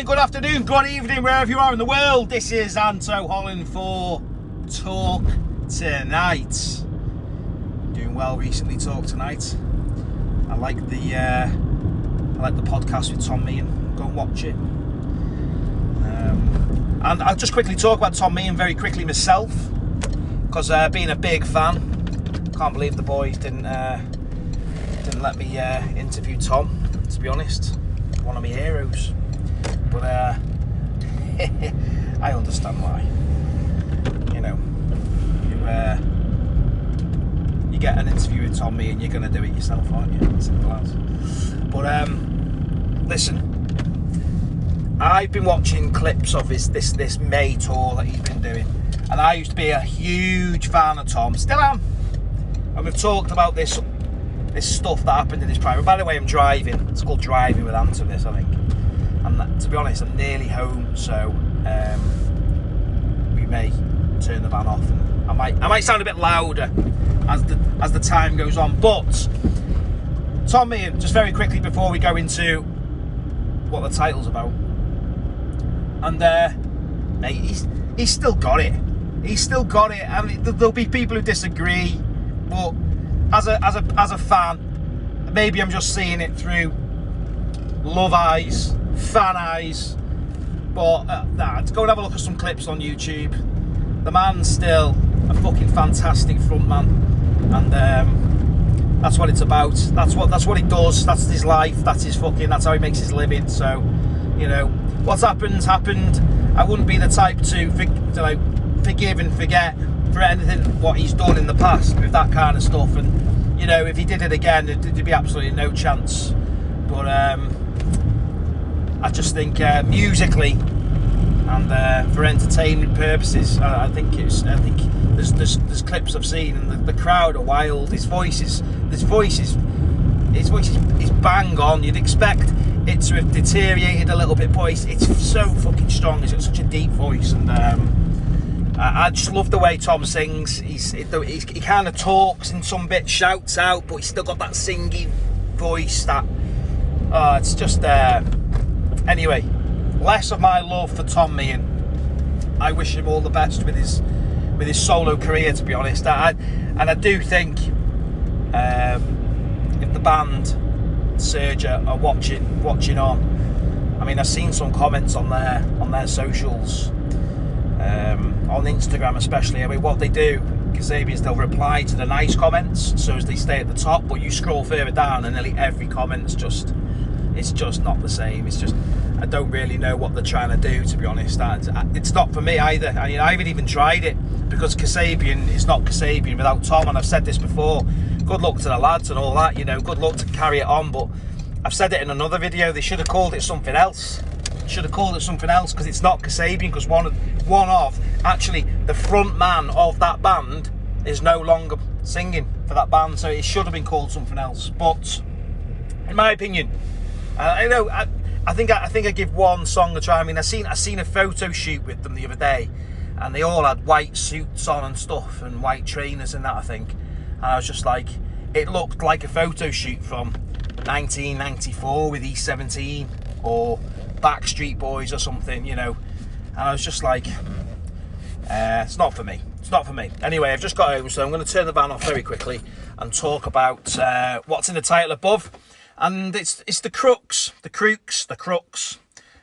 morning, good afternoon, good evening, wherever you are in the world. This is Anto Holland for Talk Tonight. Doing well recently, Talk Tonight. I like the podcast with Tom Meehan. Go and watch it. And I'll just quickly talk about Tom Meehan very quickly myself, because being a big fan, can't believe the boys didn't let me interview Tom. To be honest, one of my heroes. But I understand why. You know, you get an interview with Tom Meehan, you're going to do it yourself, aren't you? Simple as. But listen, I've been watching clips of this May tour that he's been doing, and I used to be a huge fan of Tom. Still am. And we've talked about this stuff that happened in his private. By the way, I'm driving. It's called Driving with Anto, this, I think. And to be honest, I'm nearly home, so we may turn the van off. And I might sound a bit louder as the time goes on. But Tom Meehan, just very quickly before we go into what the title's about, and mate, he's still got it. He's still got it. I mean, there'll be people who disagree, but as a fan, maybe I'm just seeing it through love eyes, fan eyes. But go and have a look at some clips on YouTube. The man's still a fucking fantastic frontman, and that's what it's about. That's what he does. That's his life. That's how he makes his living. So, you know, what's happened. I wouldn't be the type to forgive and forget for anything what he's done in the past with that kind of stuff. And you know, if he did it again, there'd be absolutely no chance. But I just think musically and for entertainment purposes, I think there's clips I've seen, and the crowd are wild. His voice is bang on. You'd expect it to have deteriorated a little bit, but it's so fucking strong. He's got such a deep voice, and I just love the way Tom sings. He kind of talks in some bits, shouts out, but he's still got that singing voice. It's just anyway. Less of my love for Tom Meehan. I wish him all the best with his solo career, to be honest. And I do think if the band Surge are watching on, I mean, I've seen some comments on their socials, on Instagram especially. I mean, what they do, Kasabians, they'll reply to the nice comments so as they stay at the top, but you scroll further down and nearly every comment's it's just not the same. It's just, I don't really know what they're trying to do, to be honest. It's not for me either. I mean, I haven't even tried it, because Kasabian is not Kasabian without Tom, and I've said this before. Good luck to the lads and all that, you know, good luck to carry it on, but I've said it in another video, they should have called it something else. Because it's not Kasabian, because one of actually the front man of that band is no longer singing for that band, so it should have been called something else. But in my opinion, I think I give one song a try. I mean, I seen a photo shoot with them the other day, and they all had white suits on and stuff, and white trainers and that, I think. And I was just like, it looked like a photo shoot from 1994 with E17 or Backstreet Boys or something, you know. And I was just like, it's not for me. Anyway, I've just got home, so I'm going to turn the van off very quickly and talk about what's in the title above. And it's the Crooks,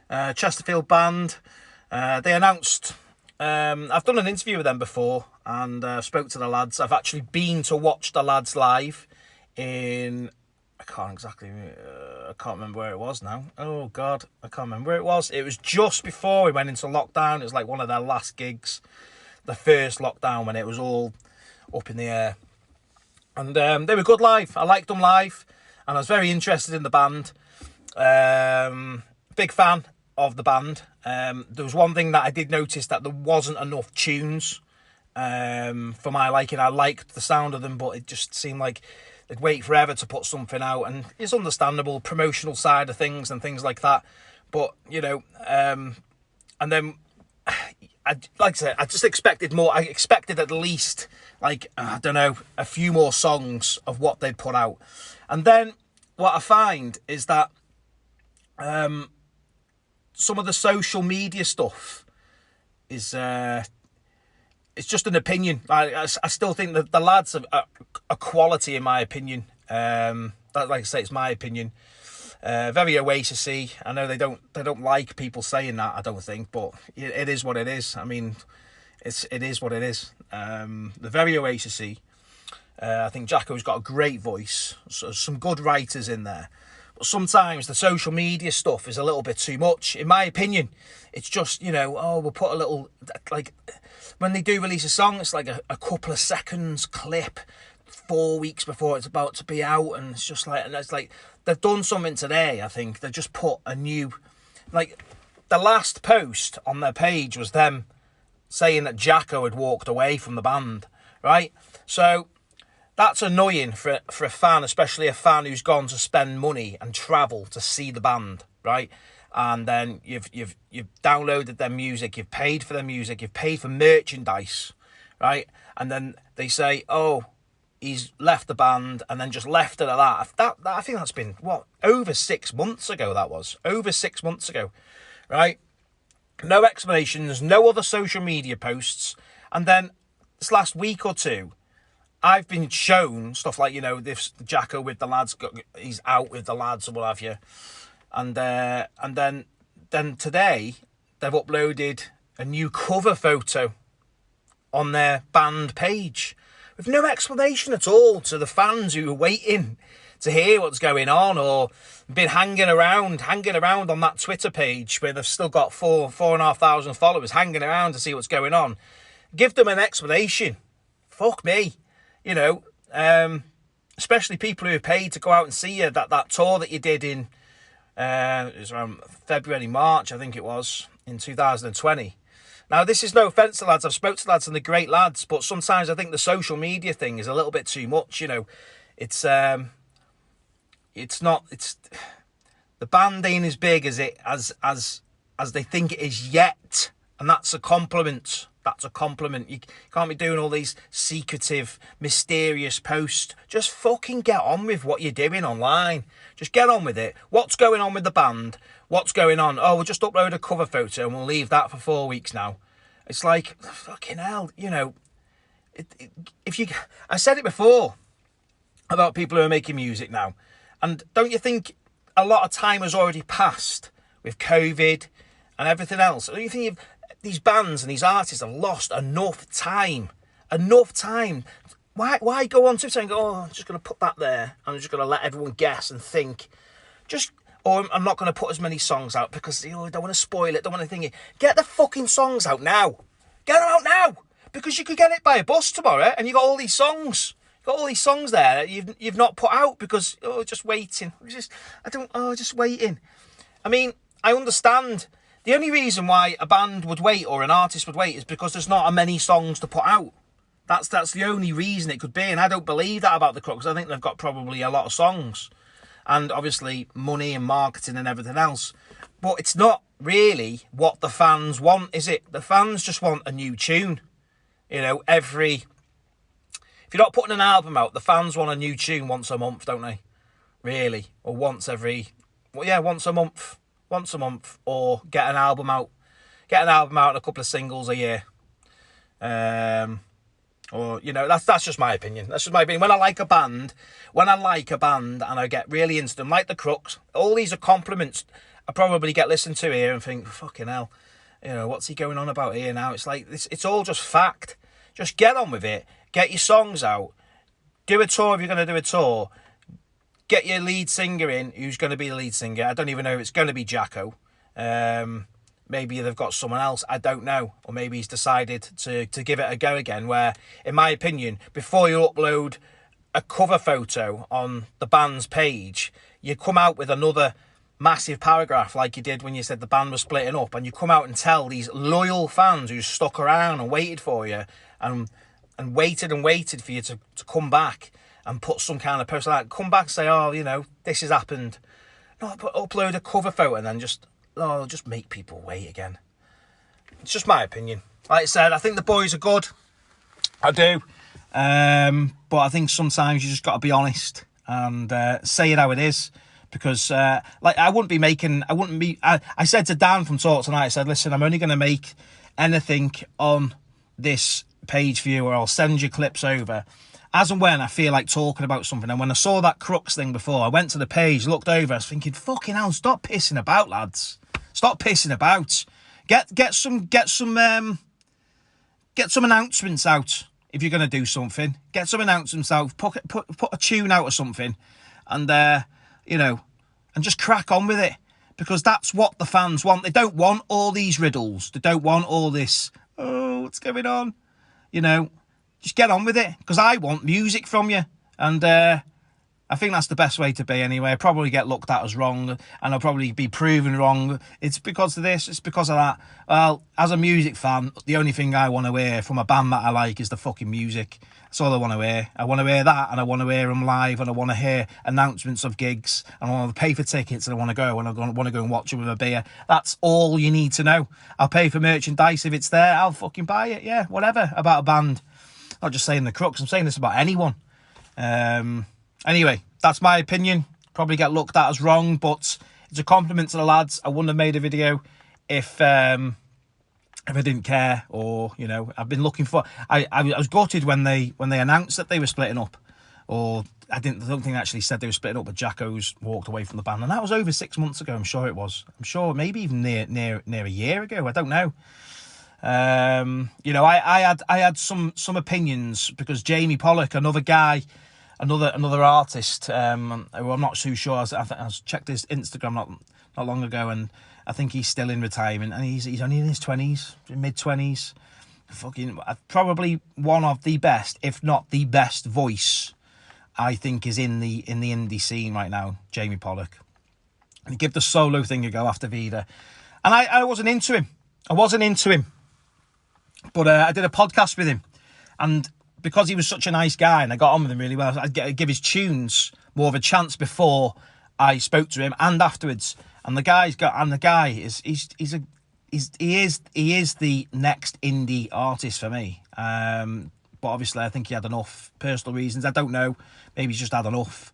Chesterfield band. They announced, I've done an interview with them before, and spoke to the lads. I've actually been to watch the lads live in, I can't remember where it was now. Oh God, I can't remember where it was. It was just before we went into lockdown. It was like one of their last gigs, the first lockdown, when it was all up in the air. And they were good live. I liked them live, and I was very interested in the band. Big fan of the band. There was one thing that I did notice, that there wasn't enough tunes for my liking. I liked the sound of them, but it just seemed like they'd wait forever to put something out, and it's understandable, promotional side of things and things like that. But, you know, and then, like I said, I just expected more. I expected at least, like, I don't know, a few more songs of what they'd put out. And then what I find is that some of the social media stuff is it's just an opinion. I still think that the lads are quality, in my opinion. Like I say, it's my opinion. Very Oasis-y. I know they don't like people saying that, I don't think, but it is what it is. I mean, it is what it is. The very Oasis-y. I think Jacko's got a great voice. So some good writers in there. But sometimes the social media stuff is a little bit too much, in my opinion. It's just, we'll put a little, like, when they do release a song, it's like a couple of seconds clip 4 weeks before it's about to be out, and it's just like, and it's like, they've done something today, I think. They've just put a new, like, the last post on their page was them saying that Jacko had walked away from the band, right? So that's annoying for a fan, especially a fan who's gone to spend money and travel to see the band, right? And then you've downloaded their music, you've paid for their music, you've paid for merchandise, right? And then they say, oh, he's left the band, and then just left it at that. I think that's been, over 6 months ago that was. Over 6 months ago, right? No explanations, no other social media posts. And then this last week or two, I've been shown stuff like, this Jacko with the lads, he's out with the lads or what have you. And then today, they've uploaded a new cover photo on their band page with no explanation at all to the fans who are waiting to hear what's going on, or been hanging around on that Twitter page where they've still got 4,500 followers, hanging around to see what's going on. Give them an explanation. Fuck me. Especially people who have paid to go out and see you, that tour that you did in, it was around February, March, I think it was, in 2020. Now, this is no offence to lads. I've spoke to lads and they're great lads, but sometimes I think the social media thing is a little bit too much. It's not. It's the band ain't as big as they think it is yet, and that's a compliment. That's a compliment. You can't be doing all these secretive, mysterious posts. Just fucking get on with what you're doing online. Just get on with it. What's going on with the band? What's going on? Oh, we'll just upload a cover photo and we'll leave that for 4 weeks now. It's like, fucking hell, I said it before about people who are making music now. And don't you think a lot of time has already passed with COVID and everything else? Don't you think these bands and these artists have lost enough time? Why go on Twitter and go, oh, I'm just going to put that there. I'm just going to let everyone guess and think. Or I'm not going to put as many songs out because I don't want to spoil it, don't want to think it. Get the fucking songs out now. Get them out now. Because you could get it by a bus tomorrow and you got all these songs. Got all these songs there that you've not put out because, just waiting. Just waiting. I mean, I understand. The only reason why a band would wait or an artist would wait is because there's not many songs to put out. That's the only reason it could be, and I don't believe that about the Crooks. I think they've got probably a lot of songs, and obviously money and marketing and everything else. But it's not really what the fans want, is it? The fans just want a new tune. If you're not putting an album out, the fans want a new tune once a month, don't they? Really, or once a month. Once a month, or get an album out and a couple of singles a year. That's just my opinion. That's just my opinion. When I like a band and I get really into them, like the Crooks, all these are compliments I probably get listened to here and think, fucking hell, what's he going on about here now? It's like, it's all just fact. Just get on with it. Get your songs out. Do a tour if you're going to do a tour. Get your lead singer in, who's going to be the lead singer. I don't even know if it's going to be Jacko. Maybe they've got someone else. I don't know. Or maybe he's decided to give it a go again, where, in my opinion, before you upload a cover photo on the band's page, you come out with another massive paragraph like you did when you said the band was splitting up, and you come out and tell these loyal fans who stuck around and waited for you and waited for you to come back and put some kind of post like that. Come back and say, this has happened. No, but upload a cover photo and then just make people wait again. It's just my opinion. Like I said, I think the boys are good. I do. But I think sometimes you just got to be honest and say it how it is. because like I said to Dan from Talk Tonight, I said, listen, I'm only going to make anything on this page for you, or I'll send you clips over as and when I feel like talking about something. And when I saw that Crooks thing before, I went to the page, looked over, I was thinking, fucking hell, stop pissing about, lads. Stop pissing about. Get some announcements out if you're going to do something. Get some announcements out. Put a tune out or something, and and just crack on with it, because that's what the fans want. They don't want all these riddles. They don't want all this. Oh, what's going on? Just get on with it, because I want music from you, and I think that's the best way to be anyway. I probably get looked at as wrong, and I'll probably be proven wrong. It's because of this, it's because of that. Well, as a music fan, the only thing I want to hear from a band that I like is the fucking music. That's all I want to hear. I want to hear that, and I want to hear them live, and I want to hear announcements of gigs, and I want to pay for tickets, and I want to go, and I want to go and watch them with a beer. That's all you need to know. I'll pay for merchandise if it's there. I'll fucking buy it, yeah, whatever, about a band. Not just saying the Crooks, I'm saying this about anyone. Anyway, that's my opinion. Probably get looked at as wrong, but it's a compliment to the lads. I wouldn't have made a video if I didn't care, or I've been looking for. I was gutted when they announced that they were splitting up, or I don't think they actually said they were splitting up, but Jacko's walked away from the band, and that was over 6 months ago. I'm sure it was. I'm sure maybe even near a year ago. I don't know. I had some opinions, because Jamie Pollock, another guy, another artist, who I'm not too sure. I checked his Instagram not long ago, and I think he's still in retirement, and he's only in his 20s, mid-20s. Fucking probably one of the best, if not the best voice, I think, is in the indie scene right now, Jamie Pollock. And he gave the solo thing a go after Vida, and I wasn't into him. But I did a podcast with him, and because he was such a nice guy and I got on with him really well, I'd give his tunes more of a chance before I spoke to him and afterwards. And the guy is the next indie artist for me. But obviously I think he had enough personal reasons. I don't know. Maybe he's just had enough.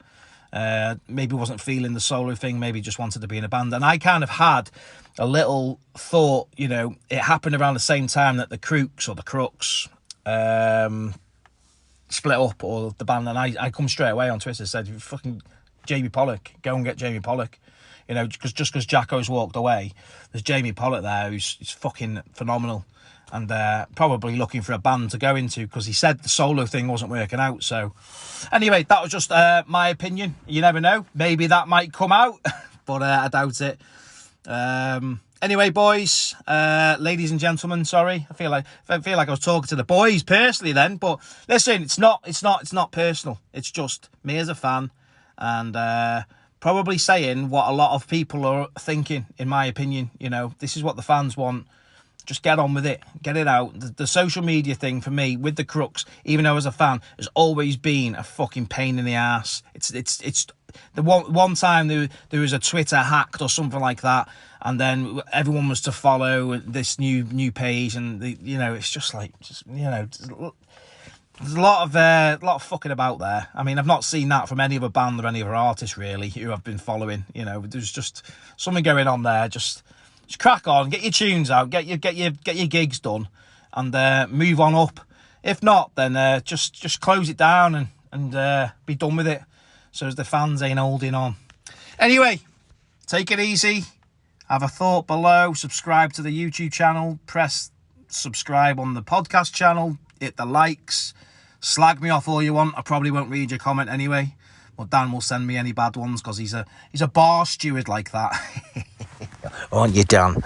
Maybe wasn't feeling the solo thing. Maybe just wanted to be in a band. And I kind of had a little thought, it happened around the same time that the Crooks split up, or the band, and I come straight away on Twitter, said, fucking Jamie Pollock, go and get Jamie Pollock, because Jacko's walked away, there's Jamie Pollock there who's fucking phenomenal, and probably looking for a band to go into, because he said the solo thing wasn't working out. So anyway, that was just my opinion. You never know, maybe that might come out, but I doubt it. Anyway, boys, ladies and gentlemen, sorry, I feel like I was talking to the boys personally then, but listen, it's not personal. It's just me as a fan, and probably saying what a lot of people are thinking, in my opinion. This is what the fans want. Just get on with it, get it out. The social media thing for me with the Crooks, even though as a fan, has always been a fucking pain in the ass. It's the one time there was a Twitter hacked or something like that, and then everyone was to follow this new page, and it's just like, there's a lot of fucking about there. I mean, I've not seen that from any other band or any other artist really who I've been following. There's just something going on there. Just crack on, get your tunes out, get your gigs done, and move on up. If not, then just close it down and be done with it, so as the fans ain't holding on. Anyway, take it easy. Have a thought below. Subscribe to the YouTube channel. Press subscribe on the podcast channel. Hit the likes. Slag me off all you want. I probably won't read your comment anyway. But Dan will send me any bad ones, because he's a bar steward like that. Aren't you, Dan?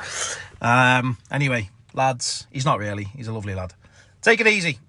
Anyway, lads, he's not really. He's a lovely lad. Take it easy.